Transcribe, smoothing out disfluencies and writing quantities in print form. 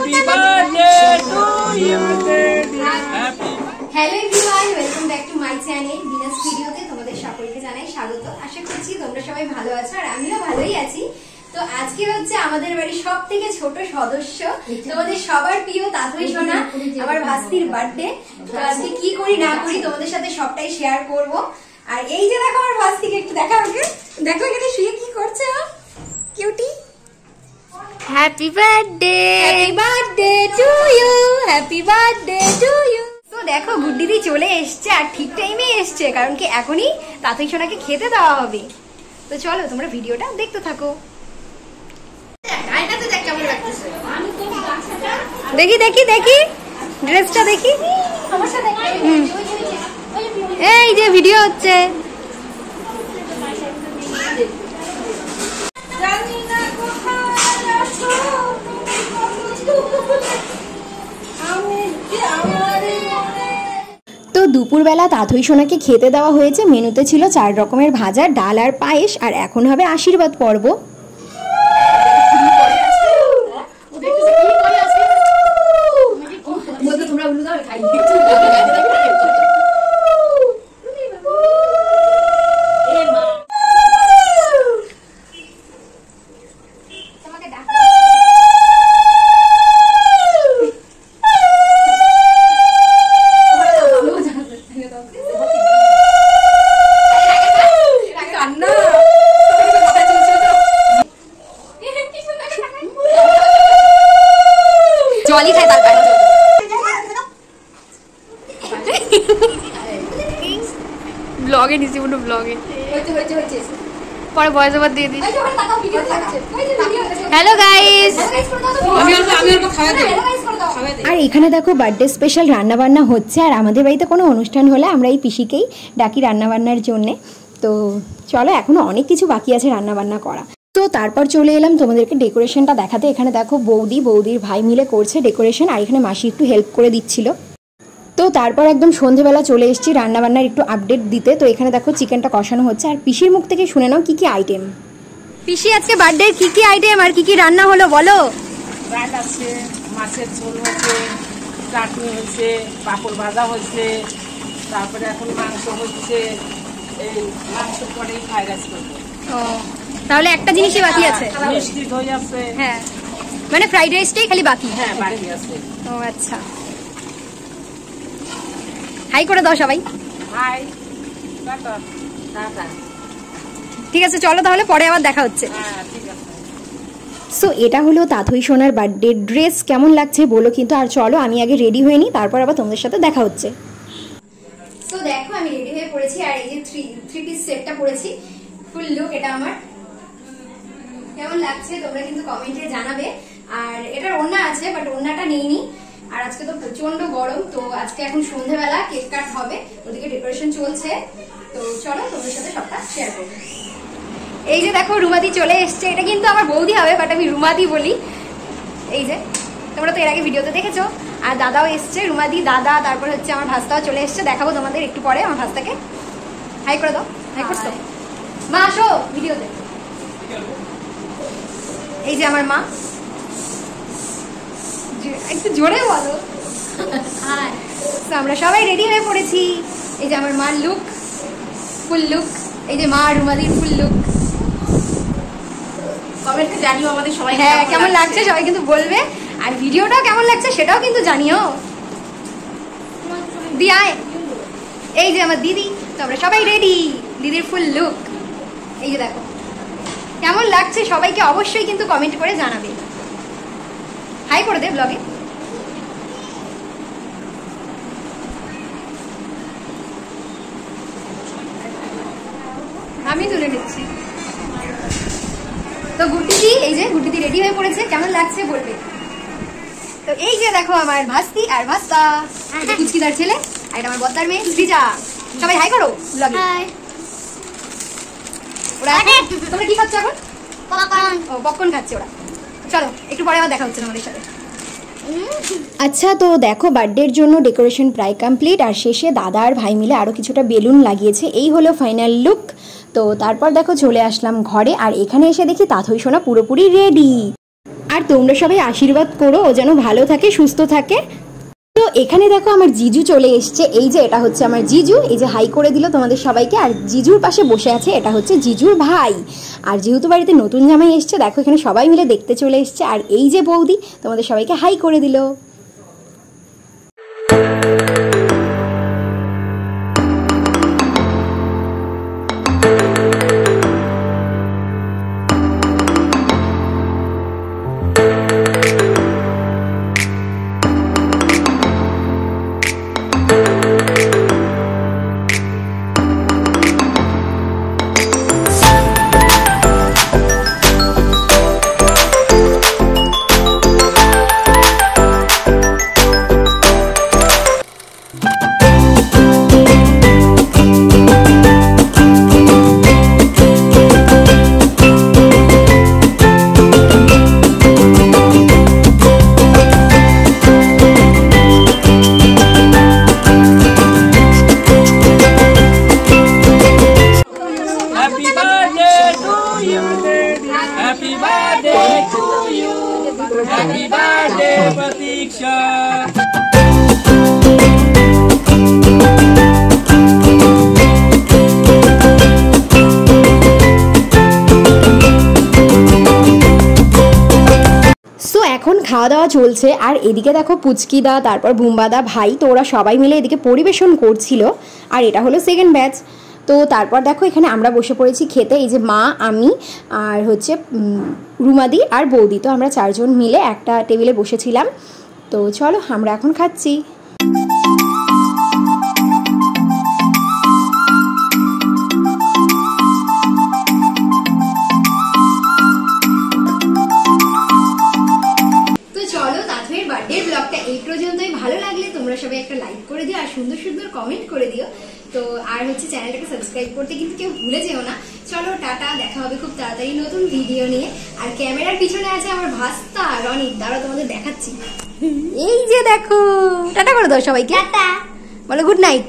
Happy birthday to you. Hello everyone, welcome back to my channel বিনাস ভিডিওতে তোমাদের সকলকে জানাই স্বাগত। আশা করছি তোমরা সবাই ভালো আছো আর আমিও ভালোই আছি। তো আজকে হচ্ছে আমাদের বাড়ির সবথেকে ছোট সদস্য, তোমাদের সবার প্রিয় তাতই সোনা, আমার ভাস্তির বার্থডে। তো আজকে কি করি না করি তোমাদের সাথে সবটাই শেয়ার করব। আর এই যে দেখো আমার ভাস্তিকে একটু দেখা, ওকে দেখো এখানে শুয়ে কি করছে ও, cutie. Happy birthday, happy birthday to you, happy birthday to you. তো দেখো গুড্ডিদি চলে এসছে আর ঠিক টাইমে এসছে, কারণ কি এখনই তাতই সোনাকে খেতে দেওয়া হবে। তো চলো তোমরা ভিডিওটা দেখতে থাকো। দেখি দেখি দেখি ড্রেসটা দেখি। এই যে ভিডিও হচ্ছে। তো দুপুরবেলা তাতই সোনাকে খেতে দেওয়া হয়েছে। মেনুতে ছিল 4 রকমের ভাজা, ডাল আর পায়েস। আর এখন হবে আশীর্বাদ পর্ব। জলই খায় তার কাছে। ব্লগে নিছি পুরো ব্লগে পরে ভয়েস ওভার দিয়ে দিই। হ্যালো গাইস, আর এখানে দেখো বার্থডে স্পেশাল রান্না বান্না হচ্ছে। আর আমাদের বাড়িতে কোনো অনুষ্ঠান হলে আমরা এই পিসিকেই ডাকি রান্না বান্নার জন্যে। তো চলো, এখনো অনেক কিছু বাকি আছে রান্না বান্না করা। তো তারপর চলে এলাম তোমাদেরকে ডেকোরেশনটা দেখাতে। এখানে দেখো বৌদির ভাই মিলে করছে ডেকোরেশন, আর এখানে মাসি একটু হেল্প করে দিচ্ছিল। তো তারপর একদম সন্ধেবেলা চলে এসেছি রান্নাবান্নার একটু আপডেট দিতে। তো এখানে দেখো চিকেনটা কষানো হচ্ছে। আর পিসির মুখ থেকে শুনে নাও কি কি আইটেম। পিসি আজকে বার্থডে কি কি আইটেম আর কি কি রান্না হলো বলো। ডাল আছে, মাছের ঝোল হচ্ছে, চাটনি হচ্ছে, পাপড় ভাজা হচ্ছে, তারপরে এখন মাংস হচ্ছে। এই মাংস পরে ফ্রাইড রাইস করবো। ও তাহলে একটা জিনিসই বাকি আছে, মিষ্টি দই আছে। হ্যাঁ মানে ফ্রাইড রাইসটাই খালি বাকি। হ্যাঁ বাকি আছে। ও আচ্ছা, হাই করে দাও সবাই। Hi tata tata. ঠিক আছে চলো তাহলে পরে আবার দেখা হচ্ছে। হ্যাঁ ঠিক আছে। সো এটা হলো তাতই সোনার বার্থডে ড্রেস। কেমন লাগছে বলো কিন্তু। আর চলো আমি আগে রেডি হয়ে নিই, তারপর আবার তোমাদের সাথে দেখা হচ্ছে। সো দেখো আমি রেডি হয়ে পড়েছি। আর এই যে থ্রি পিস সেটটা পরেছি, ফুল লুক। এটা আমার কেমন লাগছে তোমরা কিন্তু কমেন্টে জানাবে। আর এটার ওড়না আছে, বাট ওড়নাটা নেইনি। আর আজকে তো প্রচন্ড গরম। তো আজকে এখন সন্ধ্যেবেলা কেক কাট হবে, ওদিকে ডেকোরেশন চলছে। তো চলো তোমাদের সাথে সবটা শেয়ার করবো। এই যে দেখো রুমাদি চলে এসছে। এটা কিন্তু আমার বৌদি হবে, বাট আমি রুমাদি বলি। এই যে তোমরা তো এর আগে ভিডিওতে দেখেছো। আর দাদাও এসছে, রুমাদি দাদা, তারপর হচ্ছে আমার ভাস্তাও চলে এসছে। দেখাবো তোমাদের একটু পরে আমার ভাস্তাকে। হাই করে দাও। হাই করছো মা, আসো ভিডিওতে। এই যে আমার মা, একটু জোরে বলো। আমরা সবাই রেডি হয়ে পড়েছি। এই যে আমার মার লুক, ফুল লুক। এই যে মা রুমাদির ফুল লুক। কমেন্টে জানিও আমাদের সবাই হ্যাঁ কেমন লাগছে সবাই কিন্তু বলবে। আর ভিডিওটাও কেমন লাগছে সেটাও কিন্তু জানিও। দিয়ায় এই যে আমার দিদি। তো আমরা সবাই রেডি, দিদির ফুল লুক। এই যে দেখো কেমন লাগছে সবাইকে অবশ্যই কিন্তু কমেন্ট করে জানাবে। হাই করে দে ব্লগে। আমি তুলে নিচ্ছি। তো গুড্ডিদি, এই যে গুড্ডিদি রেডি হয়ে পড়েছে। কেমন লাগছে বলবে। তো এই যে দেখো আমার ভাস্তি আর ভাস্তা, কুচকিদার ছেলে। আর এটা আমার বদ্দার মেয়ে সৃজা। সবাই হাই করো ব্লগে। ওরা তোমরা কি খাচ্ছ এখন? ও পপকর্ন খাচ্ছে ওরা। চলো একটু পরে আবার দেখা হচ্ছে তোমাদের সাথে। আচ্ছা তো দেখো বার্থডের জন্য ডেকোরেশন প্রায় কমপ্লিট। আর শেষে দাদা আর ভাই মিলে আরও কিছুটা বেলুন লাগিয়েছে। এই হলো ফাইনাল লুক। তো তারপর দেখো চলে আসলাম ঘরে। আর এখানে এসে দেখি তাতই সোনা পুরোপুরি রেডি। আর আর তোমরা সবাই আশীর্বাদ করো ও যেন ভালো থাকে, সুস্থ থাকে। তো এখানে দেখো আমার জিজু চলে এসছে। এই যে এটা হচ্ছে আমার জিজু, এই যে হাই করে দিল তোমাদের সবাইকে। আর জিজুর পাশে বসে আছে এটা হচ্ছে জিজুর ভাই। আর যেহেতু বাড়িতে নতুন জামাই এসছে, দেখো এখানে সবাই মিলে দেখতে চলে এসছে। আর এই যে বৌদি তোমাদের সবাইকে হাই করে দিল। Happy birthday, Pratiksha. সো এখন খাওয়া দাওয়া চলছে। আর এদিকে দেখো পুচকিদা, তারপর বুম্বাদা, ভাই, তো ওরা সবাই মিলে এদিকে পরিবেশন করছিল। আর এটা হলো সেকেন্ড ব্যাচ। তো তারপর দেখো এখানে আমরা বসে পড়েছি খেতে। এই যে মা, আমি আর হচ্ছে রুমাদি আর বৌদি, তো আমরা চারজন মিলে একটা টেবিলে বসেছিলাম। তো চলো আমরা এখন খাচ্ছি। বার্থডে ব্লগটা এই পর্যন্তই। ভালো লাগলে তোমরা সবাই একটা লাইক করে দিও আর সুন্দর সুন্দর কমেন্ট করে দিও। তো আর হচ্ছে চ্যানেলটাকে সাবস্ক্রাইব করতে কিন্তু কেউ ভুলে যেও না। চলো টাটা, দেখা হবে খুব তাড়াতাড়ি নতুন ভিডিও নিয়ে। আর ক্যামেরার পিছনে আছে আমার ভাস্তা রনিত, দাঁড়াও তোমাদের দেখাচ্ছি। এই যে দেখো, টাটা করে দাও সবাইকে, টাটা বলো, গুড নাইট।